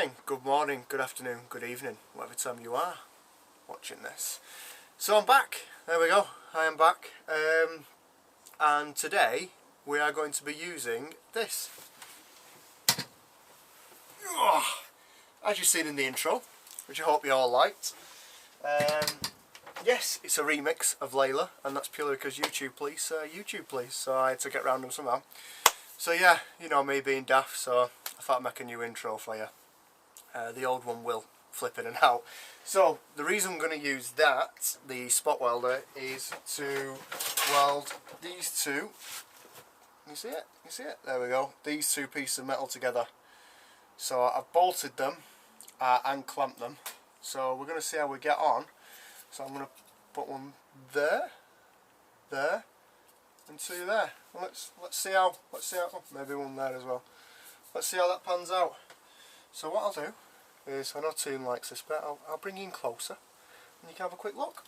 saying good morning, good afternoon, good evening, whatever time you are watching this. So I'm back, there we go, I am back, and today we are going to be using this. As you've seen in the intro, which I hope you all liked. Yes, it's a remix of Layla, and that's purely because YouTube please, so I had to get round them somehow. So yeah, you know me being daft, so I thought I'd make a new intro for you. The old one will flip in and out. So the reason I'm going to use that, the spot welder, is to weld these two. You see it? You see it? There we go. These two pieces of metal together. So I've bolted them and clamped them. So we're going to see how we get on. So I'm going to put one there, and two there. Well, let's see how. Oh, maybe one there as well. Let's see how that pans out. So what I'll do is, I know Toon likes this bit. I'll bring you in closer, and you can have a quick look.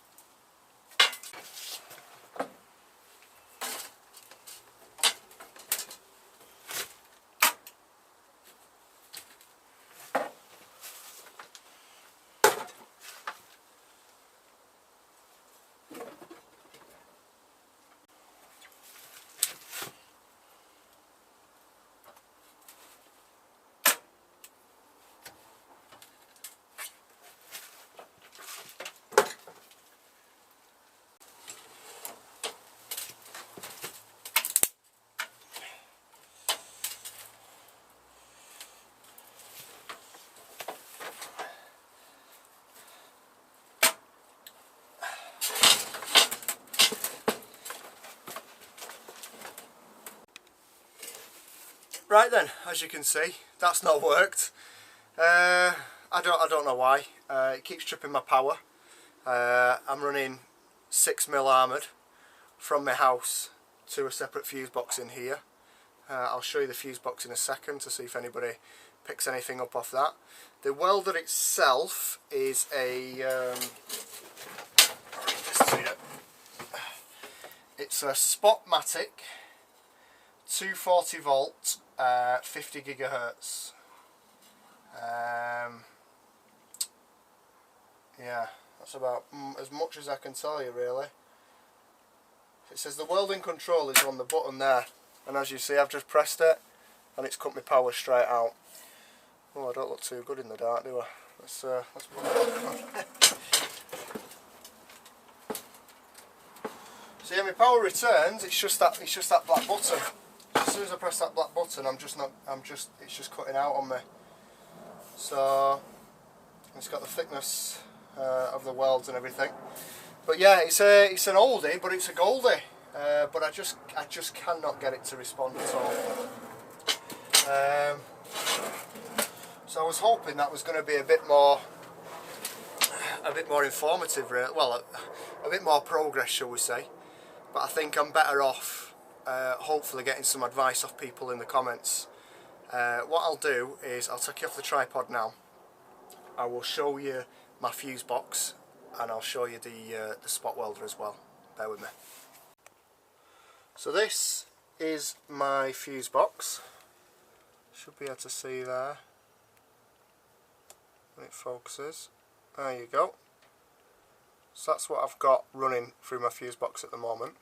Right then, as you can see, that's not worked. I don't know why. It keeps tripping my power. I'm running 6mm armoured from my house to a separate fuse box in here. I'll show you the fuse box in a second to see if anybody picks anything up off that. The welder itself is a it's a Spotmatic 240 volt 50 gigahertz. Yeah, that's about as much as I can tell you really. It says the welding control is on the button there, and as you see I've just pressed it and it's cut my power straight out. Oh, I don't look too good in the dark, do I? Let's put it on. So yeah, my power returns. It's just that black button. As soon as I press that black button, it's just cutting out on me. So it's got the thickness of the welds and everything. But yeah, it's an oldie, but it's a goldie. But I just cannot get it to respond at all. So I was hoping that was going to be a bit more informative, really. Well, a bit more progress, shall we say? But I think I'm better off. Hopefully getting some advice off people in the comments. What I'll do is I'll take you off the tripod now. I will show you my fuse box, and I'll show you the spot welder as well. Bear with me. So this is my fuse box. Should be able to see there when it focuses. There you go. So that's what I've got running through my fuse box at the moment.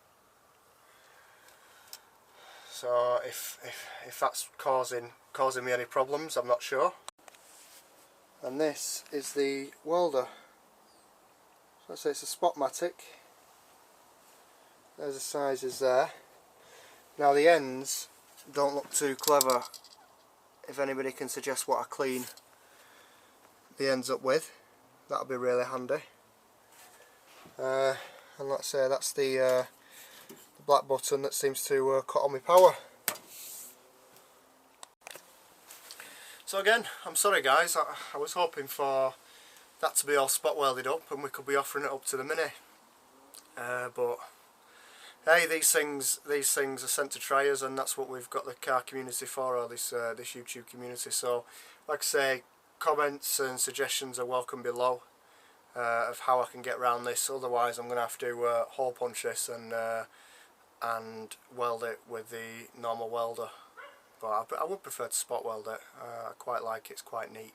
So if that's causing me any problems, I'm not sure. And this is the welder. So I say it's a Spotmatic. There's the sizes there. Now the ends don't look too clever. If anybody can suggest what I clean the ends up with, that'll be really handy. And let's say that's the black button that seems to cut on my power. So again, I'm sorry guys, I was hoping for that to be all spot welded up and we could be offering it up to the Mini. But hey, these things are sent to try us, and that's what we've got the car community for, or this YouTube community. So like I say, comments and suggestions are welcome below of how I can get around this. Otherwise I'm going to have to hole punch this and weld it with the normal welder. But I would prefer to spot weld it. I quite like it, it's quite neat.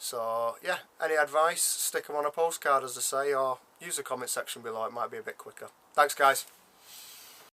So yeah, any advice, stick them on a postcard as I say, or use the comment section below, it might be a bit quicker. Thanks guys.